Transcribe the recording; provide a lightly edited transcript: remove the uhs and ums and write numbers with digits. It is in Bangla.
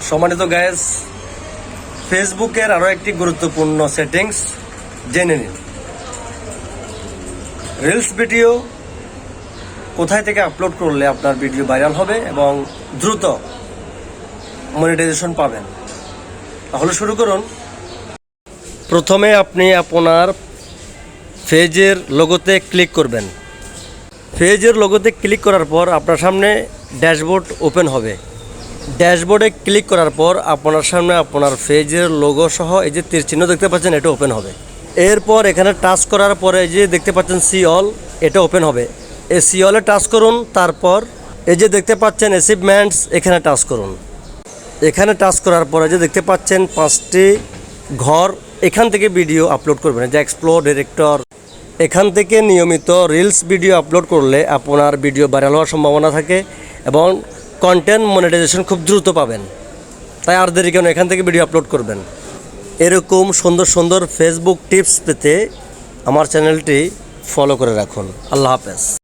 সম্মানিত গাইস, ফেসবুকের আরও একটি গুরুত্বপূর্ণ সেটিংস জেনে নিন। রিলস ভিডিও কোথায় থেকে আপলোড করলে আপনার ভিডিও ভাইরাল হবে এবং দ্রুত মনিটাইজেশন পাবেন। তাহলে শুরু করুন। প্রথমে আপনি আপনার পেজের লোগোতে ক্লিক করবেন। পেজের লোগোতে ক্লিক করার পর আপনার সামনে ড্যাশবোর্ড ওপেন হবে। ড্যাশবোর্ডে ক্লিক করার পর আপনার সামনে আপনার পেজের লোগো সহ এই যে তীর চিহ্ন দেখতে পাচ্ছেন, এটা ওপেন হবে। এরপর এখানে টাচ করার পরে যে দেখতে পাচ্ছেন সি অল, এটা ওপেন হবে। এই সি অলে টাচ করুন। তারপর এই যে দেখতে পাচ্ছেন অ্যাচিভমেন্টস, এখানে টাচ করুন। এখানে টাচ করার পরে যে দেখতে পাচ্ছেন 5টি ঘর, এখান থেকে ভিডিও আপলোড করবেন। যে এক্সপ্লোর ডিরেক্টর, এখান থেকে নিয়মিত রিলস ভিডিও আপলোড করলে আপনার ভিডিও ভাইরাল হওয়ার সম্ভাবনা থাকে এবং কন্টেন্ট মনিটাইজেশন খুব দ্রুত পাবেন। তাই আর দেরি কেন, এখান থেকে ভিডিও আপলোড করবেন। এরকম সুন্দর সুন্দর ফেসবুক টিপস পেতে আমার চ্যানেলটি ফলো করে রাখুন। আল্লাহ হাফেজ।